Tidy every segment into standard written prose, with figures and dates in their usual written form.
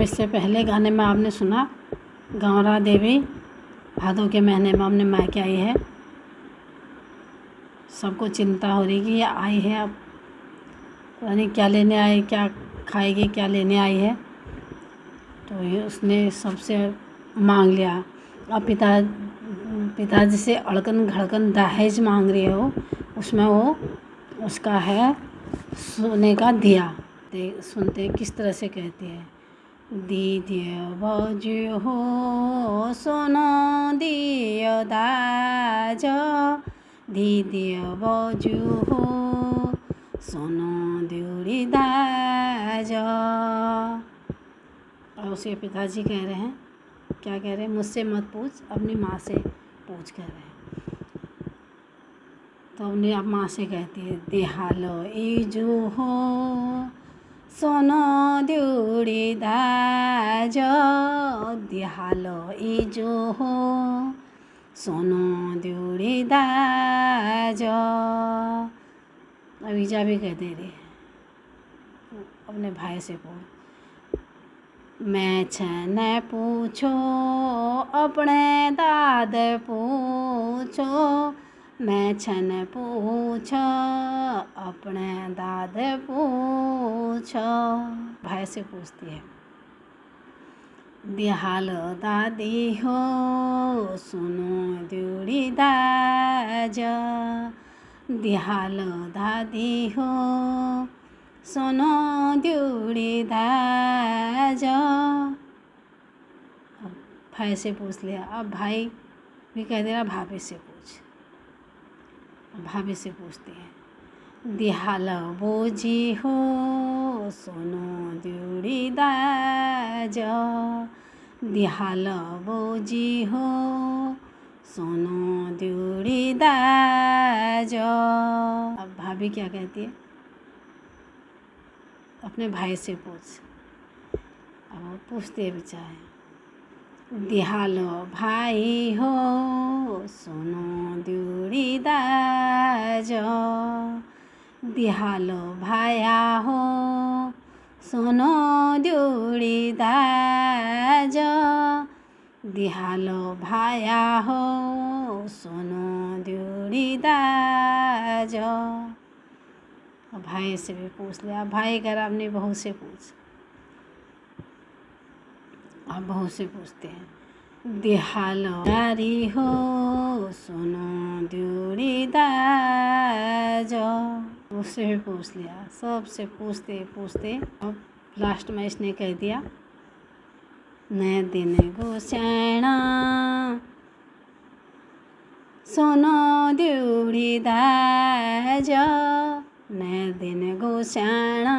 इससे पहले गाने में आपने सुना गौरा देवी भादों के महीने में हमने मायके आई है। सबको चिंता हो रही कि ये आई है, अब पता नहीं क्या लेने आई, क्या खाएगी, क्या लेने आई है। तो ये उसने सबसे मांग लिया। अब पिताजी से अड़कन घड़कन दहेज मांग रही है वो। उसमें वो उसका है सोने का दिया। सुनते किस तरह से कहती है, दीदिय बाजू हो सोना दियो दाज, दीदिय बाजू हो सोना दियोरी दाज। और उसके पिताजी कह रहे हैं, क्या कह रहे हैं, मुझसे मत पूछ, अपनी माँ से पूछ कर रहे हैं। तो अपनी आप माँ से कहती है, देहालो इजू हो सोनो दियोरी दाज, देहालो इजू हो सोनो दियोरी दाज। अब ईजा भी कह दे रही है अपने भाई से पूछ, मैं छन पूछो अपने दाद पूछो, मैं छन पूछो अपने दाद पूछो। भाई से पूछती है, दिहाल दादी हो सुनो दियोरी दाज, दिहाल दादी हो सोनो दियोरी दाज। अब भाई से पूछ लिया। अब भाई भी कह दे रहा भाभी से पूछ। भाभी से पूछती है, दिहाल बोजी हो सोनो दियोरी दाज, दिहाल बोजी हो सोनो दियोरी दाज। अब भाभी क्या कहती है, अपने भाई से पूछ। अब पूछते बेचारे, दिहालो भाई हो सोनो दियोरी दाज, दिहालो भाया हो सोनो दियोरी दाज, दिहालो भाया हो सोनो दियोरी दाज। भाई से भी पूछ लिया। भाई कह रहा अपनी बहू से पूछ। अब बहू से पूछते हैं, दिहालो नारी हो सोनो दियोरी दाज। उससे भी पूछ लिया। सबसे पूछते पूछते अब लास्ट में इसने कह दिया, नए दिन गोसैना सोनो दियोरी दाज, नए दिन गोसैना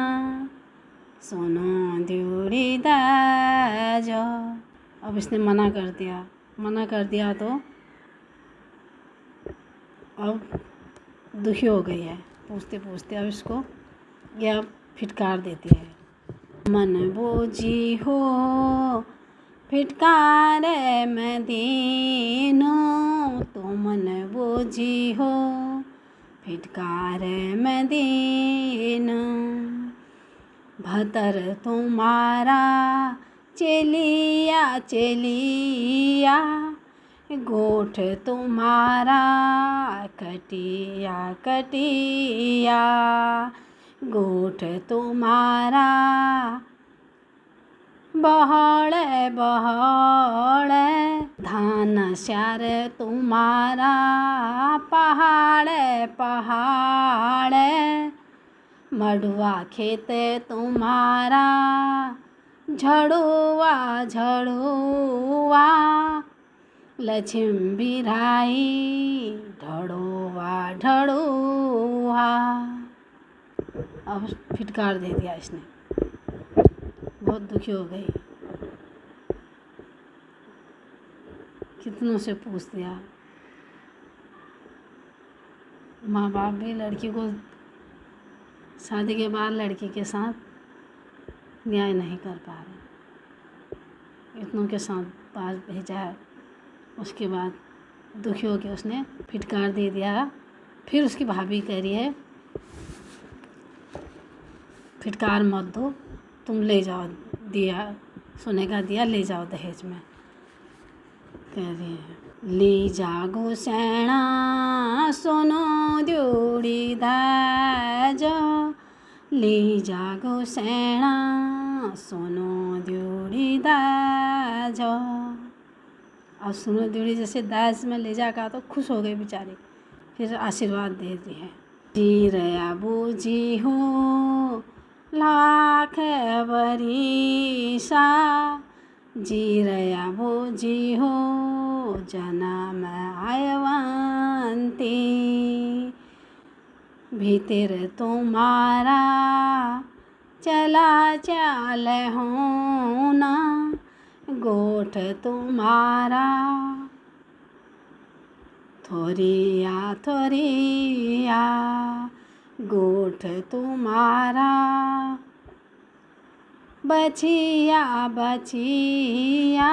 सोनो दियोरी दाज। अब इसने मना कर दिया तो अब दुखी हो गई है। पूछते पूछते अब इसको यह फिटकार देती है, मन बोझी हो फिटकार मैं दीनो, तो मन बोझी हो फिटकार मैं दीनो, भतर तुम्हारा चेलिया चेलिया, गोठ तुम्हारा कटिया कटिया, गोठ तुम्हारा बहड़े बहड़े, धान श्यार तुम्हारा पहाड़े पहाड़े, मड़ुआ खेत तुम्हारा झड़ुआ झड़ुआ, लक्ष्मी बिराई ढड़ुआ ढड़ुआ। अब फिटकार दे दिया इसने। बहुत दुखी हो गई। कितनों से पूछ लिया। माँ बाप भी लड़की को शादी के बाद लड़की के साथ न्याय नहीं कर पा रहे। इतनों के साथ पास भेजा है, उसके बाद दुखी होकर उसने फिटकार दे दिया। फिर उसकी भाभी कह रही है, फिटकार मत दो, तुम ले जाओ दिया सोने का दिया ले जाओ दहेज में। कह रही है ले जागो सैणा सोनो द्योड़ी दाज, ले जागो सैणा सोनो द्योड़ी दाज। और सोनो द्योड़ी जैसे दाज में ले जाकर तो खुश हो गई बेचारी, फिर आशीर्वाद दे रही है। जी रया बूजी हो लाख बरिसा, जी रया बूजी हो जन्म आयवंती, भीतर तुम्हारा चला चाल होना, गोठ तुम्हारा थोरिया थोरिया, गोठ तुम्हारा बछिया बछिया,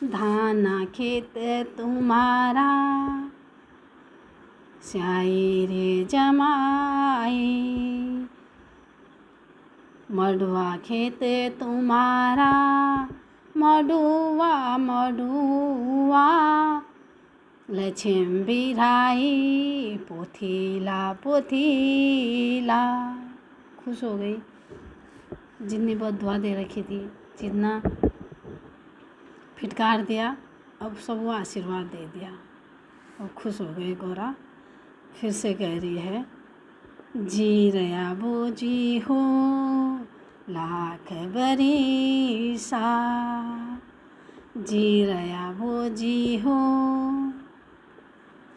धाना खेत तुम्हारा स्याही रे जमाई, मडुआ खेत तुम्हारा मडुआ मडुआ, लक्ष्मी बिराई पोथीला पोथीला। खुश हो गई, जितनी बद्दुआ दे रखी थी, जितना फिटकार दिया, अब सब वो आशीर्वाद दे दिया और खुश हो गई गौरा। फिर से कह रही है जी रया बूजी हो लाख बरिसा, जी रया बूजी हो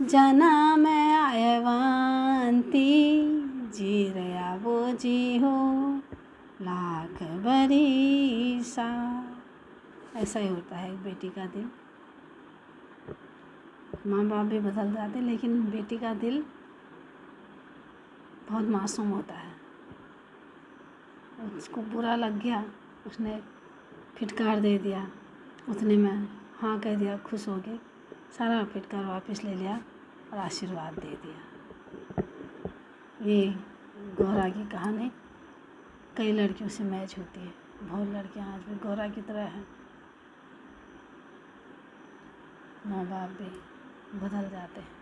जन्म आयवंती, जी रया बूजी हो लाख बरिसा। ऐसा ही होता है एक बेटी का दिल। माँ बाप भी बदल जाते, लेकिन बेटी का दिल बहुत मासूम होता है। उसको बुरा लग गया, उसने फिटकार दे दिया, उतने में हाँ कह दिया, खुश हो गई, सारा फिटकार वापस ले लिया और आशीर्वाद दे दिया। ये गौरा की कहानी कई लड़कियों से मैच होती है। बहुत लड़कियां आज भी गौरा की तरह हैं, माँ बाप भी बदल जाते हैं।